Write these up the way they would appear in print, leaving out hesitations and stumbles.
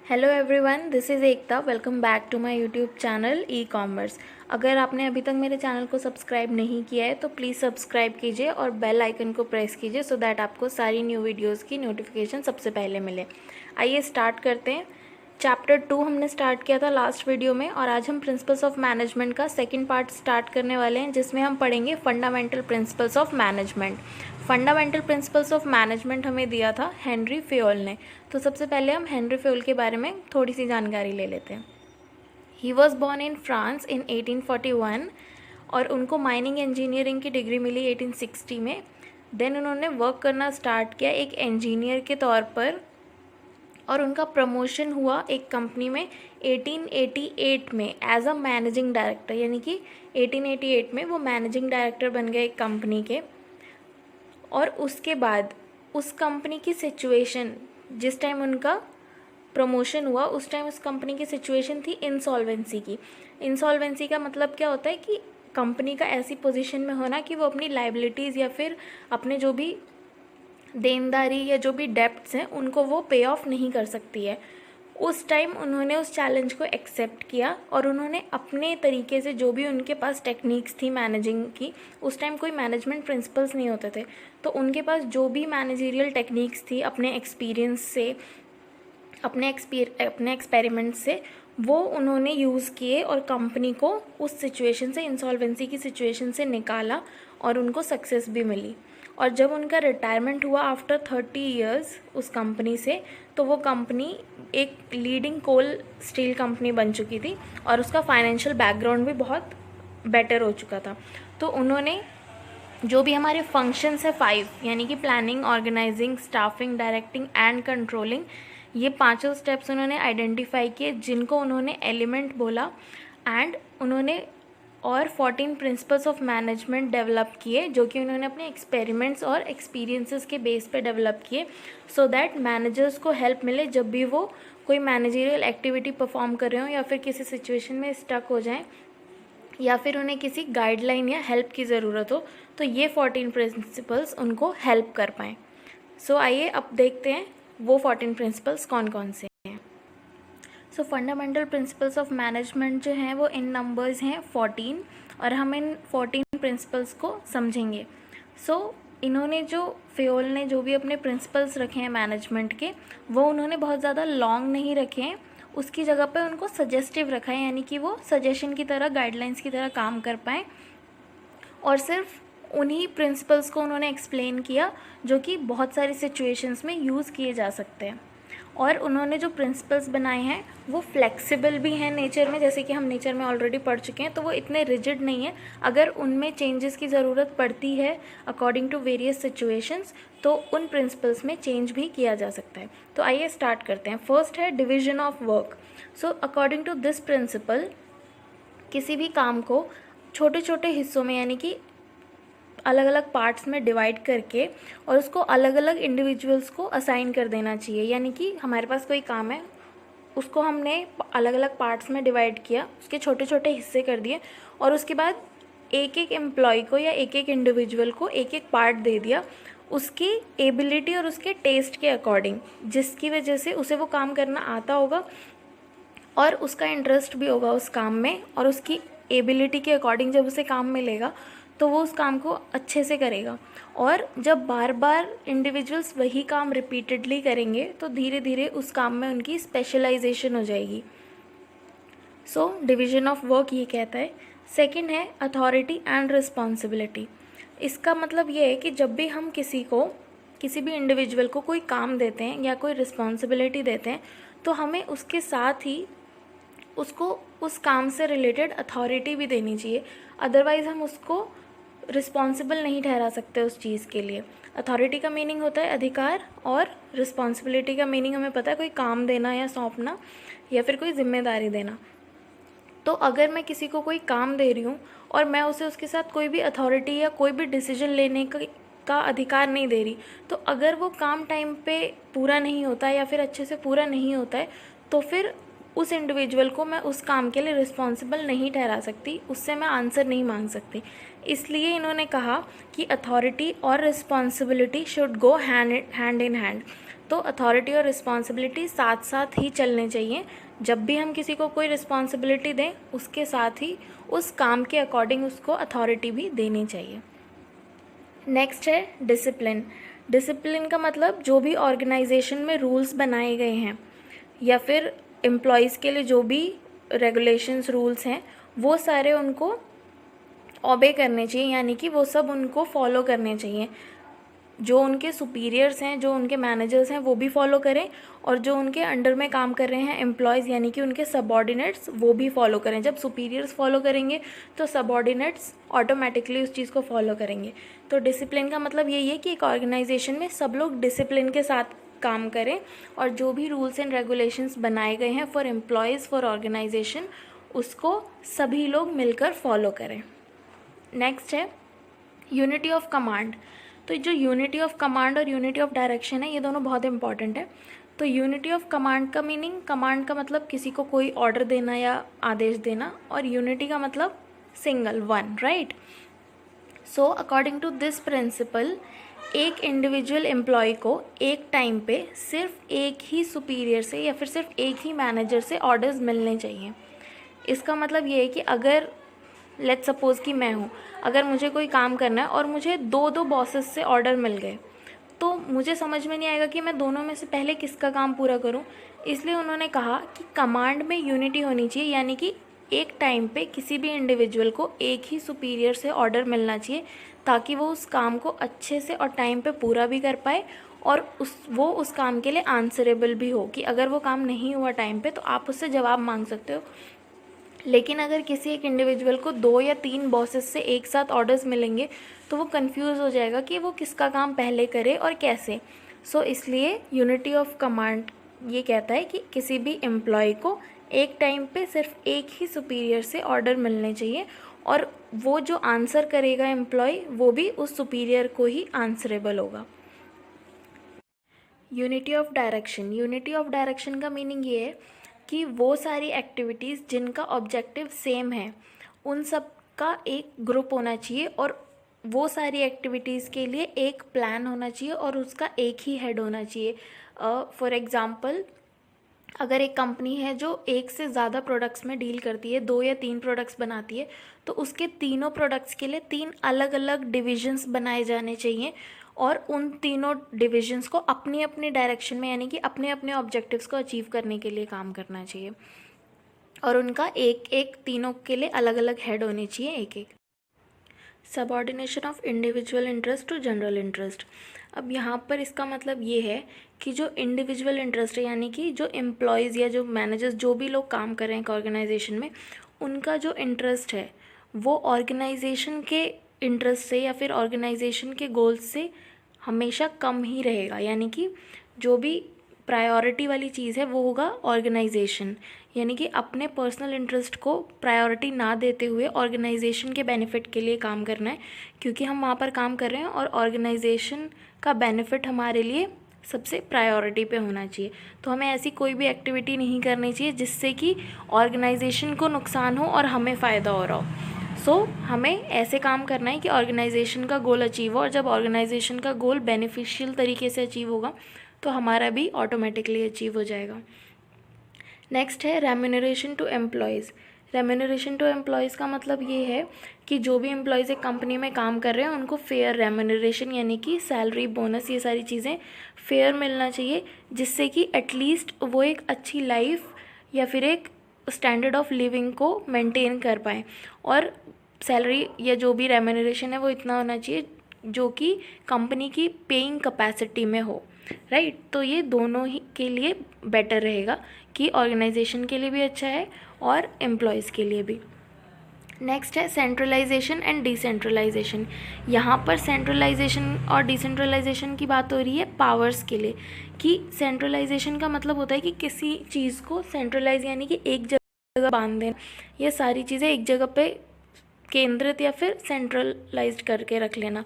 Hello everyone, this is Ekta. Welcome back to my YouTube channel e commerce. अगर आपने अभी तक मेरे चैनल को सब्सक्राइब नहीं किया है तो प्लीज़ सब्सक्राइब कीजिए और बेल आइकन को प्रेस कीजिए सो दैट आपको सारी न्यू वीडियोस की नोटिफिकेशन सबसे पहले मिले। आइए स्टार्ट करते हैं। चैप्टर 2 हमने स्टार्ट किया था लास्ट वीडियो में और आज हम प्रिंसिपल्स ऑफ मैनेजमेंट का सेकंड पार्ट स्टार्ट करने वाले हैं, जिसमें हम पढ़ेंगे fundamental principles of management. Fundamental principles of management हमें दिया था हेनरी फेयोल ने। तो सबसे पहले हम हेनरी फेयोल के बारे में थोड़ी सी जानकारी ले लेते हैं। He was born in France in 1841 और उनको माइनिंग इंजीनियरिंग की डिग्री मिली 1860 में। देन उन्होंने वर्क करना स्टार्ट किया एक इंजीनियर के तौर पर और उनका प्रमोशन हुआ एक कंपनी में 1888 में एज अ मैनेजिंग डायरेक्टर, यानी कि 1888 में वो मैनेजिंग डायरेक्टर बन गए एक कंपनी के। और उसके बाद उस कंपनी की सिचुएशन, जिस टाइम उनका प्रमोशन हुआ उस टाइम उस कंपनी की सिचुएशन थी इंसॉल्वेंसी की। इंसॉल्वेंसी का मतलब क्या होता है कि कंपनी का ऐसी पोजीशन में होना कि वो अपनी लाइबिलिटीज़ या फिर अपने जो भी देनदारी या जो भी डेब्ट्स हैं उनको वो पे ऑफ नहीं कर सकती है। उस टाइम उन्होंने उस चैलेंज को एक्सेप्ट किया और उन्होंने अपने तरीके से जो भी उनके पास टेक्निक्स थी मैनेजिंग की, उस टाइम कोई मैनेजमेंट प्रिंसिपल्स नहीं होते थे, तो उनके पास जो भी मैनेजरियल टेक्निक्स थी अपने एक्सपीरियंस से, अपने एक्सपेरिमेंट से वो उन्होंने यूज़ किए और कंपनी को उस सिचुएशन से, इंसॉल्वेंसी की सिचुएशन से निकाला और उनको सक्सेस भी मिली। और जब उनका रिटायरमेंट हुआ आफ्टर 30 इयर्स उस कंपनी से, तो वो कंपनी एक लीडिंग कोल स्टील कंपनी बन चुकी थी और उसका फाइनेंशियल बैकग्राउंड भी बहुत बेटर हो चुका था। तो उन्होंने जो भी हमारे फंक्शंस है 5, यानी कि planning, organising, staffing, directing and controlling, ये पांचों स्टेप्स उन्होंने आइडेंटिफाई किए जिनको उन्होंने एलिमेंट बोला। एंड उन्होंने और 14 प्रिंसिपल्स ऑफ मैनेजमेंट डेवलप किए जो कि उन्होंने अपने एक्सपेरिमेंट्स और एक्सपीरियंसेस के बेस पे डेवलप किए, सो दैट मैनेजर्स को हेल्प मिले जब भी वो कोई मैनेजरियल एक्टिविटी परफॉर्म कर रहे हो या फिर किसी सिचुएशन में स्टक हो जाएं या फिर उन्हें किसी गाइडलाइन या हेल्प की ज़रूरत हो, तो ये 14 प्रिंसिपल्स उनको हेल्प कर पाएँ। सो आइए अब देखते हैं वो 14 प्रिंसिपल्स कौन कौन से हैं। सो फंडामेंटल प्रिंसिपल्स ऑफ मैनेजमेंट जो हैं वो इन नंबर्स हैं 14 और हम इन 14 प्रिंसिपल्स को समझेंगे। सो इन्होंने जो फेयोल ने जो भी अपने प्रिंसिपल्स रखे हैं मैनेजमेंट के, वो उन्होंने बहुत ज़्यादा लॉन्ग नहीं रखे हैं, उसकी जगह पे उनको सजेस्टिव रखा है, यानी कि वो सजेशन की तरह, गाइडलाइंस की तरह काम कर पाएँ। और सिर्फ उन्हीं प्रिंसिपल्स को उन्होंने एक्सप्लेन किया जो कि बहुत सारी सिचुएशंस में यूज़ किए जा सकते हैं। और उन्होंने जो प्रिंसिपल्स बनाए हैं वो फ्लेक्सिबल भी हैं नेचर में, जैसे कि हम नेचर में ऑलरेडी पढ़ चुके हैं, तो वो इतने रिजिड नहीं है। अगर उनमें चेंजेस की ज़रूरत पड़ती है अकॉर्डिंग टू वेरियस सिचुएशंस, तो उन प्रिंसिपल्स में चेंज भी किया जा सकता है। तो आइए स्टार्ट करते हैं। फर्स्ट है division of work. So according to this principle, किसी भी काम को छोटे छोटे हिस्सों में, यानी कि अलग अलग पार्ट्स में डिवाइड करके और उसको अलग अलग इंडिविजुअल्स को असाइन कर देना चाहिए। यानी कि हमारे पास कोई काम है, उसको हमने अलग अलग पार्ट्स में डिवाइड किया, उसके छोटे छोटे हिस्से कर दिए और उसके बाद एक एक एम्प्लॉय को या एक एक इंडिविजुअल को एक एक पार्ट दे दिया उसकी एबिलिटी और उसके टेस्ट के अकॉर्डिंग, जिसकी वजह से उसे वो काम करना आता होगा और उसका इंटरेस्ट भी होगा उस काम में, और उसकी एबिलिटी के अकॉर्डिंग जब उसे काम मिलेगा तो वो उस काम को अच्छे से करेगा। और जब बार बार इंडिविजुअल्स वही काम रिपीटेडली करेंगे तो धीरे धीरे उस काम में उनकी स्पेशलाइजेशन हो जाएगी। सो डिवीजन ऑफ वर्क ये कहता है। सेकंड है अथॉरिटी एंड रिस्पॉन्सिबिलिटी। इसका मतलब ये है कि जब भी हम किसी भी इंडिविजुअल को कोई काम देते हैं या कोई रिस्पॉन्सिबिलिटी देते हैं, तो हमें उसके साथ ही उसको उस काम से रिलेटेड अथॉरिटी भी देनी चाहिए। अदरवाइज़ हम उसको रिस्पॉन्सिबल नहीं ठहरा सकते उस चीज़ के लिए। अथॉरिटी का मीनिंग होता है अधिकार और रिस्पॉन्सिबिलिटी का मीनिंग हमें पता है कोई काम देना या सौंपना या फिर कोई जिम्मेदारी देना। तो अगर मैं किसी को कोई काम दे रही हूँ और मैं उसे उसके साथ कोई भी अथॉरिटी या कोई भी डिसीजन लेने का अधिकार नहीं दे रही, तो अगर वो काम टाइम पे पूरा नहीं होता है या फिर अच्छे से पूरा नहीं होता है, तो फिर उस इंडिविजुअल को मैं उस काम के लिए रिस्पॉन्सिबल नहीं ठहरा सकती, उससे मैं आंसर नहीं मांग सकती। इसलिए इन्होंने कहा कि अथॉरिटी और responsibility should go hand in hand. तो अथॉरिटी और रिस्पॉन्सिबिलिटी साथ साथ ही चलने चाहिए। जब भी हम किसी को कोई रिस्पॉन्सिबिलिटी दें, उसके साथ ही उस काम के अकॉर्डिंग उसको अथॉरिटी भी देनी चाहिए। नेक्स्ट है डिसिप्लिन। डिसिप्लिन का मतलब जो भी ऑर्गेनाइजेशन में रूल्स बनाए गए हैं या फिर एम्प्लॉयज़ के लिए जो भी रेगुलेशंस रूल्स हैं, वो सारे उनको ओबे करने चाहिए, यानी कि वो सब उनको फॉलो करने चाहिए। जो उनके सुपीरियर्स हैं, जो उनके मैनेजर्स हैं, वो भी फॉलो करें, और जो उनके अंडर में काम कर रहे हैं एम्प्लॉयज़ यानी कि उनके सबऑर्डिनेट्स, वो भी फॉलो करें। जब सुपीरियर्स फॉलो करेंगे तो सबऑर्डिनेट्स ऑटोमेटिकली उस चीज़ को फॉलो करेंगे। तो डिसिप्लिन का मतलब यही है कि एक ऑर्गेनाइजेशन में सब लोग डिसिप्लिन के साथ काम करें, और जो भी रूल्स एंड रेगुलेशंस बनाए गए हैं फॉर एम्प्लॉयज़, फॉर ऑर्गेनाइजेशन, उसको सभी लोग मिलकर फॉलो करें। नेक्स्ट है यूनिटी ऑफ कमांड। तो जो यूनिटी ऑफ कमांड और यूनिटी ऑफ डायरेक्शन है, ये दोनों बहुत इंपॉर्टेंट है। तो यूनिटी ऑफ कमांड का मीनिंग, कमांड का मतलब किसी को कोई ऑर्डर देना या आदेश देना, और यूनिटी का मतलब single, one, right. So according to this principle, एक इंडिविजुअल एम्प्लॉय को एक टाइम पे सिर्फ एक ही सुपीरियर से या फिर सिर्फ एक ही मैनेजर से ऑर्डर्स मिलने चाहिए। इसका मतलब ये है कि अगर लेट्स सपोज़ कि मैं हूँ, अगर मुझे कोई काम करना है और मुझे दो बॉसेस से ऑर्डर मिल गए, तो मुझे समझ में नहीं आएगा कि मैं दोनों में से पहले किसका काम पूरा करूँ। इसलिए उन्होंने कहा कि कमांड में यूनिटी होनी चाहिए, यानी कि एक टाइम पे किसी भी इंडिविजुअल को एक ही सुपीरियर से ऑर्डर मिलना चाहिए, ताकि वो उस काम को अच्छे से और टाइम पे पूरा भी कर पाए, और वो उस काम के लिए आंसरेबल भी हो, कि अगर वो काम नहीं हुआ टाइम पे तो आप उससे जवाब मांग सकते हो। लेकिन अगर किसी एक इंडिविजुअल को 2 या 3 बॉसेस से एक साथ ऑर्डर्स मिलेंगे, तो वो कंफ्यूज हो जाएगा कि वो किसका काम पहले करे और कैसे। सो इसलिए यूनिटी ऑफ कमांड ये कहता है कि किसी भी एम्प्लॉय को एक टाइम पे सिर्फ एक ही सुपीरियर से ऑर्डर मिलने चाहिए, और वो जो आंसर करेगा एम्प्लॉय, वो भी उस सुपीरियर को ही आंसरेबल होगा। Unity of direction. Unity of direction का मीनिंग ये है कि वो सारी एक्टिविटीज़ जिनका ऑब्जेक्टिव सेम है, उन सब का एक ग्रुप होना चाहिए, और वो सारी एक्टिविटीज़ के लिए एक प्लान होना चाहिए, और उसका एक ही हेड होना चाहिए। फॉर एग्ज़ाम्पल, अगर एक कंपनी है जो एक से ज़्यादा प्रोडक्ट्स में डील करती है, 2 या 3 प्रोडक्ट्स बनाती है, तो उसके तीनों प्रोडक्ट्स के लिए 3 अलग अलग डिविजन्स बनाए जाने चाहिए, और उन तीनों डिविजन्स को अपनी अपनी डायरेक्शन में, यानी कि अपने अपने ऑब्जेक्टिव्स को अचीव करने के लिए काम करना चाहिए, और उनका एक एक तीनों के लिए अलग अलग हेड होने चाहिए, एक एक। Subordination of individual interest to general interest. अब यहाँ पर इसका मतलब ये है कि जो इंडिविजुअल इंटरेस्ट है, यानी कि जो एम्प्लॉयज़ या जो मैनेजर्स, जो भी लोग काम कर रहे हैं एक ऑर्गेनाइजेशन में, उनका जो इंटरेस्ट है वो ऑर्गेनाइजेशन के इंटरेस्ट से या फिर ऑर्गेनाइजेशन के गोल्स से हमेशा कम ही रहेगा। यानी कि जो भी प्रायोरिटी वाली चीज़ है वो होगा ऑर्गेनाइजेशन, यानी कि अपने पर्सनल इंटरेस्ट को प्रायोरिटी ना देते हुए ऑर्गेनाइजेशन के बेनिफिट के लिए काम करना है, क्योंकि हम वहाँ पर काम कर रहे हैं और ऑर्गेनाइजेशन का बेनिफिट हमारे लिए सबसे प्रायोरिटी पे होना चाहिए। तो हमें ऐसी कोई भी एक्टिविटी नहीं करनी चाहिए जिससे कि ऑर्गेनाइजेशन को नुकसान हो और हमें फ़ायदा हो रहा हो। सो हमें ऐसे काम करना है कि ऑर्गेनाइजेशन का गोल अचीव हो, और जब ऑर्गेनाइजेशन का गोल बेनिफिशियल तरीके से अचीव होगा तो हमारा भी ऑटोमेटिकली अचीव हो जाएगा। नेक्स्ट है remuneration to employees. Remuneration to employees का मतलब ये है कि जो भी एम्प्लॉयज़ एक कंपनी में काम कर रहे हैं उनको फेयर रेम्यूनरेशन, यानी कि सैलरी, बोनस, ये सारी चीज़ें फेयर मिलना चाहिए, जिससे कि एटलीस्ट वो एक अच्छी लाइफ या फिर एक स्टैंडर्ड ऑफ लिविंग को मेंटेन कर पाएँ। और सैलरी या जो भी रेम्यूनरेशन है वो इतना होना चाहिए जो कि कंपनी की पेइंग कैपेसिटी में हो, राइट। तो ये दोनों ही के लिए बेटर रहेगा, कि ऑर्गेनाइजेशन के लिए भी अच्छा है और एम्प्लॉयज़ के लिए भी। नेक्स्ट है सेंट्रलाइजेशन एंड डिसेंट्रलाइजेशन। यहाँ पर सेंट्रलाइजेशन और डिसेंट्रलाइजेशन की बात हो रही है पावर्स के लिए, कि सेंट्रलाइजेशन का मतलब होता है कि किसी चीज़ को सेंट्रलाइज, यानी कि एक जगह बांध देना, ये सारी चीज़ें एक जगह पे केंद्रित या फिर सेंट्रलाइज्ड करके रख लेना।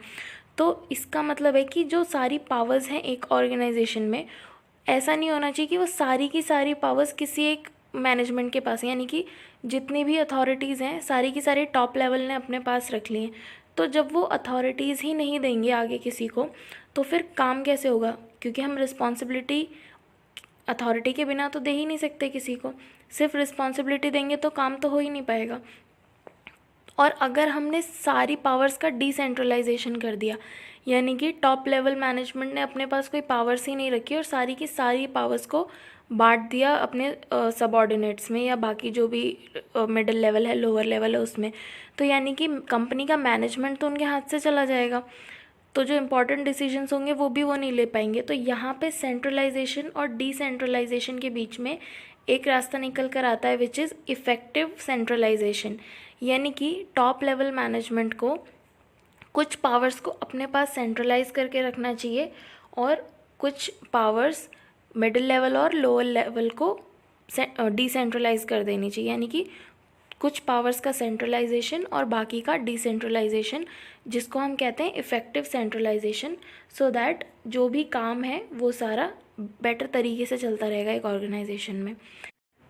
तो इसका मतलब है कि जो सारी पावर्स हैं एक ऑर्गेनाइजेशन में, ऐसा नहीं होना चाहिए कि वो सारी की सारी पावर्स किसी एक मैनेजमेंट के पास है, यानी कि जितनी भी अथॉरिटीज़ हैं सारी की सारी टॉप लेवल ने अपने पास रख ली हैं। तो जब वो अथॉरिटीज़ ही नहीं देंगे आगे किसी को, तो फिर काम कैसे होगा? क्योंकि हम रिस्पॉन्सिबिलिटी अथॉरिटी के बिना तो दे ही नहीं सकते किसी को, सिर्फ रिस्पॉन्सिबिलिटी देंगे तो काम तो हो ही नहीं पाएगा। और अगर हमने सारी पावर्स का डिसेंट्रलाइजेशन कर दिया, यानी कि टॉप लेवल मैनेजमेंट ने अपने पास कोई पावर्स ही नहीं रखी और सारी की सारी पावर्स को बांट दिया अपने सबऑर्डिनेट्स में या बाकी जो भी मिडिल लेवल है, लोअर लेवल है उसमें, तो यानी कि कंपनी का मैनेजमेंट तो उनके हाथ से चला जाएगा। तो जो इम्पोर्टेंट डिसीजंस होंगे वो नहीं ले पाएंगे। तो यहाँ पे सेंट्रलाइजेशन और डिसेंट्रलाइजेशन के बीच में एक रास्ता निकल कर आता है, विच इज़ इफ़ेक्टिव सेंट्रलाइजेशन। यानी कि टॉप लेवल मैनेजमेंट को कुछ पावर्स को अपने पास सेंट्रलाइज करके रखना चाहिए और कुछ पावर्स मिडिल लेवल और लोअर लेवल को डिसेंट्रलाइज कर देनी चाहिए। यानी कि कुछ पावर्स का सेंट्रलाइजेशन और बाकी का डिसेंट्रलाइजेशन, जिसको हम कहते हैं इफ़ेक्टिव सेंट्रलाइजेशन, सो दैट जो भी काम है वो सारा बेटर तरीके से चलता रहेगा एक ऑर्गेनाइजेशन में।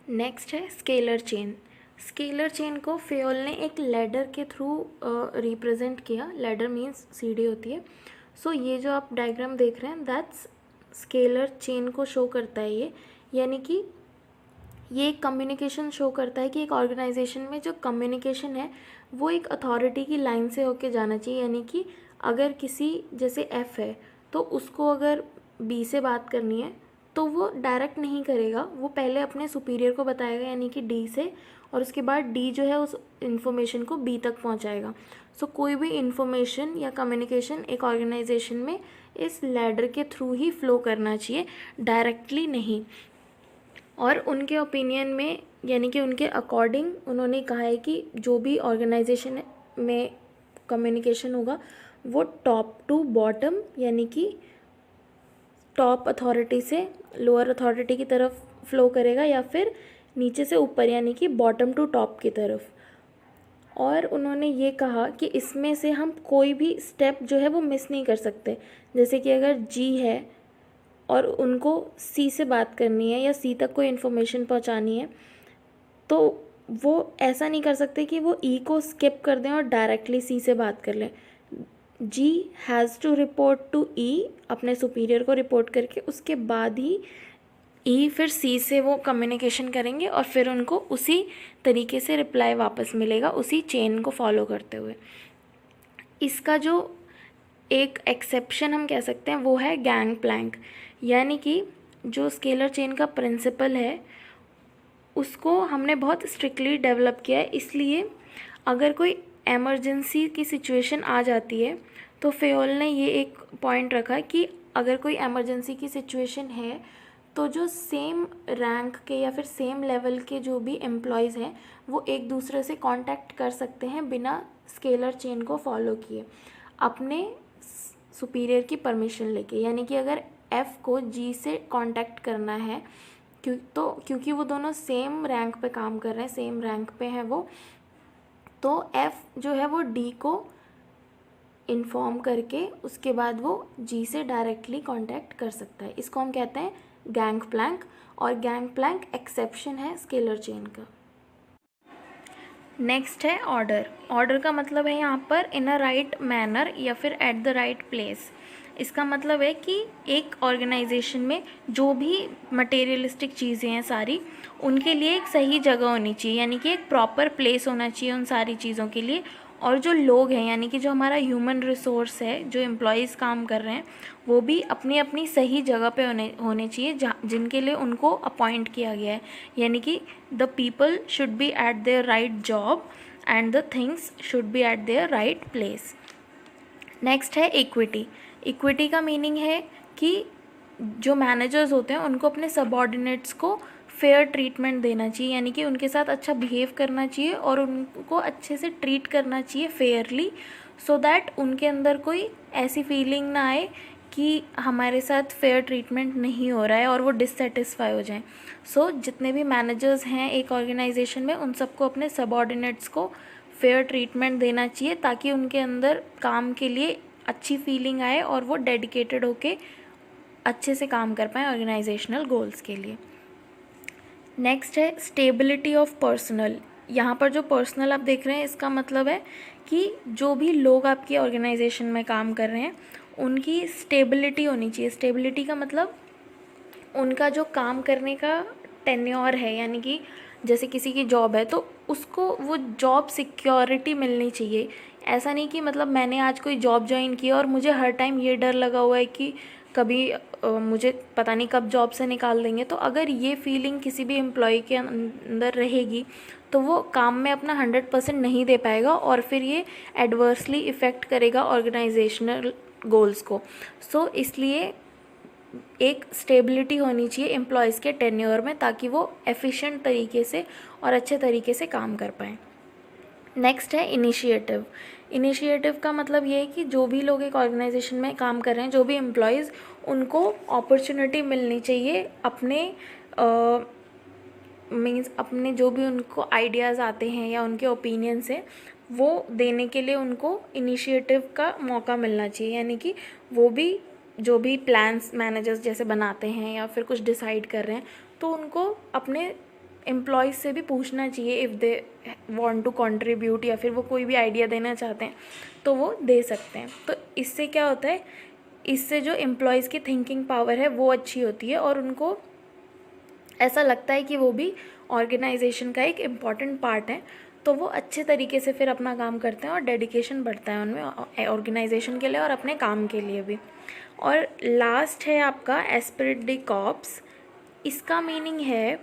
नेक्स्ट है स्केलर चेन। स्केलर चेन को फेयोल ने एक लैडर के थ्रू रिप्रेजेंट किया। लैडर मीन्स सीढ़ी होती है। सो ये जो आप डायग्राम देख रहे हैं दैट्स स्केलर चेन को शो करता है ये। यानी कि ये एक कम्युनिकेशन शो करता है कि एक ऑर्गेनाइजेशन में जो कम्युनिकेशन है वो एक अथॉरिटी की लाइन से होके जाना चाहिए। यानी कि अगर किसी जैसे एफ़ है तो उसको अगर बी से बात करनी है तो वो डायरेक्ट नहीं करेगा, वो पहले अपने सुपीरियर को बताएगा यानी कि डी से, और उसके बाद डी जो है उस इन्फॉर्मेशन को बी तक पहुंचाएगा। सो कोई भी इन्फॉर्मेशन या कम्युनिकेशन एक ऑर्गेनाइजेशन में इस लैडर के थ्रू ही फ्लो करना चाहिए, डायरेक्टली नहीं। और उनके ओपिनियन में यानी कि उनके अकॉर्डिंग उन्होंने कहा है कि जो भी ऑर्गेनाइजेशन में कम्युनिकेशन होगा वो टॉप टू बॉटम यानी कि टॉप अथॉरिटी से लोअर अथॉरिटी की तरफ फ्लो करेगा या फिर नीचे से ऊपर यानी कि बॉटम टू टॉप की तरफ। और उन्होंने ये कहा कि इसमें से हम कोई भी स्टेप जो है वो मिस नहीं कर सकते। जैसे कि अगर जी है और उनको सी से बात करनी है या सी तक कोई इन्फॉर्मेशन पहुंचानी है तो वो ऐसा नहीं कर सकते कि वो ई को स्किप कर दें और डायरेक्टली सी से बात कर लें। जी हैज़ टू रिपोर्ट टू ई, अपने सुपीरियर को रिपोर्ट करके उसके बाद ही ई फिर सी से वो कम्युनिकेशन करेंगे और फिर उनको उसी तरीके से रिप्लाई वापस मिलेगा उसी चेन को फॉलो करते हुए। इसका जो एक एक्सेप्शन हम कह सकते हैं वो है गैंग प्लैंक। यानी कि जो स्केलर चेन का प्रिंसिपल है उसको हमने बहुत स्ट्रिक्टली डेवलप किया है। इसलिए अगर कोई एमरजेंसी की सिचुएशन आ जाती है तो फेयोल ने ये एक पॉइंट रखा कि अगर कोई एमरजेंसी की सिचुएशन है तो जो सेम रैंक के या फिर सेम लेवल के जो भी एम्प्लॉयज़ हैं वो एक दूसरे से कांटेक्ट कर सकते हैं बिना स्केलर चेन को फॉलो किए, अपने सुपीरियर की परमिशन लेके। यानी कि अगर एफ़ को जी से कांटेक्ट करना है क्योंकि वो दोनों सेम रैंक पे काम कर रहे हैं, सेम रैंक पे हैं वो, तो एफ़ जो है वो डी को इन्फॉर्म करके उसके बाद वो जी से डायरेक्टली कांटेक्ट कर सकता है। इसको हम कहते हैं गैंग प्लैंक, और गैंग प्लैंक एक्सेप्शन है स्केलर चेन का। नेक्स्ट है ऑर्डर। ऑर्डर का मतलब है यहाँ पर इन अ राइट मैनर या फिर एट द राइट प्लेस। इसका मतलब है कि एक ऑर्गेनाइजेशन में जो भी मटेरियलिस्टिक चीज़ें हैं सारी, उनके लिए एक सही जगह होनी चाहिए, यानी कि एक प्रॉपर प्लेस होना चाहिए उन सारी चीज़ों के लिए। और जो लोग हैं यानी कि जो हमारा ह्यूमन रिसोर्स है, जो एम्प्लॉयज़ काम कर रहे हैं, वो भी अपनी अपनी सही जगह पे होने चाहिए जिनके लिए उनको अपॉइंट किया गया है। यानी कि the people should be eight there right job and the things should be eight there right place. Next है इक्विटी। इक्विटी का मीनिंग है कि जो मैनेजर्स होते हैं उनको अपने सबऑर्डिनेट्स को फेयर ट्रीटमेंट देना चाहिए, यानी कि उनके साथ अच्छा बिहेव करना चाहिए और उनको अच्छे से ट्रीट करना चाहिए फेयरली, सो दैट उनके अंदर कोई ऐसी फीलिंग ना आए कि हमारे साथ फेयर ट्रीटमेंट नहीं हो रहा है और वो डिससेटिस्फाई हो जाएं। सो जितने भी मैनेजर्स हैं एक ऑर्गेनाइजेशन में उन सबको अपने सबऑर्डिनेट्स को फेयर ट्रीटमेंट देना चाहिए ताकि उनके अंदर काम के लिए अच्छी फीलिंग आए और वो डेडिकेटेड होके अच्छे से काम कर पाएँ ऑर्गेनाइजेशनल गोल्स के लिए। नेक्स्ट है स्टेबिलिटी ऑफ पर्सनल। यहाँ पर जो पर्सनल आप देख रहे हैं इसका मतलब है कि जो भी लोग आपकी ऑर्गेनाइजेशन में काम कर रहे हैं उनकी स्टेबिलिटी होनी चाहिए। स्टेबिलिटी का मतलब उनका जो काम करने का टेन्योर है, यानी कि जैसे किसी की जॉब है तो उसको वो जॉब सिक्योरिटी मिलनी चाहिए। ऐसा नहीं कि मतलब मैंने आज कोई जॉब ज्वाइन की और मुझे हर टाइम ये डर लगा हुआ है कि कभी मुझे पता नहीं कब जॉब से निकाल देंगे। तो अगर ये फीलिंग किसी भी एम्प्लॉय के अंदर रहेगी तो वो काम में अपना 100% नहीं दे पाएगा और फिर ये एडवर्सली इफ़ेक्ट करेगा ऑर्गेनाइजेशनल गोल्स को। सो इसलिए एक स्टेबिलिटी होनी चाहिए एम्प्लॉयज़ के टेन्योर में, ताकि वो एफिशिएंट तरीके से और अच्छे तरीके से काम कर पाएँ। नेक्स्ट है इनिशिएटिव। इनिशिएटिव का मतलब ये है कि जो भी लोग एक ऑर्गेनाइजेशन में काम कर रहे हैं, जो भी एम्प्लॉयज़, उनको अपॉर्चुनिटी मिलनी चाहिए अपने मीन्स अपने जो भी उनको आइडियाज़ आते हैं या उनके ओपिनियंस हैं वो देने के लिए उनको इनिशिएटिव का मौका मिलना चाहिए। यानी कि वो भी जो भी प्लान्स मैनेजर्स जैसे बनाते हैं या फिर कुछ डिसाइड कर रहे हैं तो उनको अपने एम्प्लॉयज़ से भी पूछना चाहिए if they want to contribute, या फिर वो कोई भी आइडिया देना चाहते हैं तो वो दे सकते हैं। तो इससे क्या होता है, इससे जो एम्प्लॉयज़ की थिंकिंग पावर है वो अच्छी होती है और उनको ऐसा लगता है कि वो भी ऑर्गेनाइजेशन का एक इम्पॉर्टेंट पार्ट है। तो वो अच्छे तरीके से फिर अपना काम करते हैं और डेडिकेशन बढ़ता है उनमें ऑर्गेनाइजेशन के लिए और अपने काम के लिए भी। और लास्ट है आपका एस्पिरिट द कॉर्प्स। इसका मीनिंग है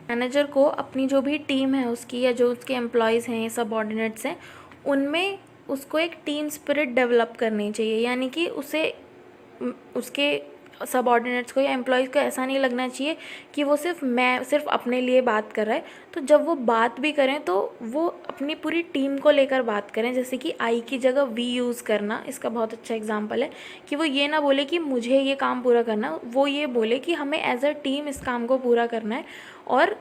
मैनेजर को अपनी जो भी टीम है उसकी या जो उसके एम्प्लॉयज़ हैं, सबऑर्डिनेट्स हैं, उनमें उसको एक टीम स्पिरिट डेवलप करनी चाहिए। यानी कि उसे उसके सबऑर्डिनेट्स को या एम्प्लॉयज़ को ऐसा नहीं लगना चाहिए कि वो सिर्फ अपने लिए बात कर रहा है। तो जब वो बात भी करें तो वो अपनी पूरी टीम को लेकर बात करें। जैसे कि आई की जगह वी यूज़ करना, इसका बहुत अच्छा एग्जांपल है कि वो ये ना बोले कि मुझे ये काम पूरा करना, वो ये बोले कि हमें एज अ टीम इस काम को पूरा करना है। और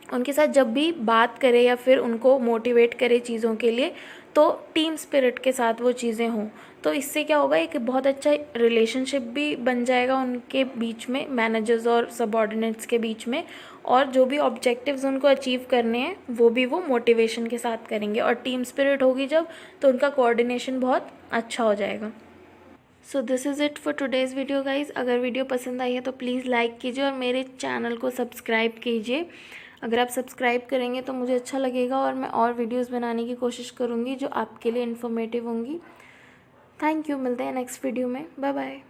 उनके साथ जब भी बात करे या फिर उनको मोटिवेट करे चीज़ों के लिए तो टीम स्पिरिट के साथ वो चीज़ें हों। तो इससे क्या होगा, एक बहुत अच्छा रिलेशनशिप भी बन जाएगा उनके बीच में, मैनेजर्स और सबऑर्डिनेट्स के बीच में। और जो भी ऑब्जेक्टिव्स उनको अचीव करने हैं वो भी वो मोटिवेशन के साथ करेंगे। और टीम स्पिरिट होगी जब तो उनका कोऑर्डिनेशन बहुत अच्छा हो जाएगा। So this is it for today's video guys. अगर वीडियो पसंद आई है तो प्लीज़ लाइक कीजिए और मेरे चैनल को सब्सक्राइब कीजिए। अगर आप सब्सक्राइब करेंगे तो मुझे अच्छा लगेगा और मैं और वीडियोस बनाने की कोशिश करूँगी जो आपके लिए इन्फॉर्मेटिव होंगी। थैंक यू, मिलते हैं नेक्स्ट वीडियो में। Bye bye.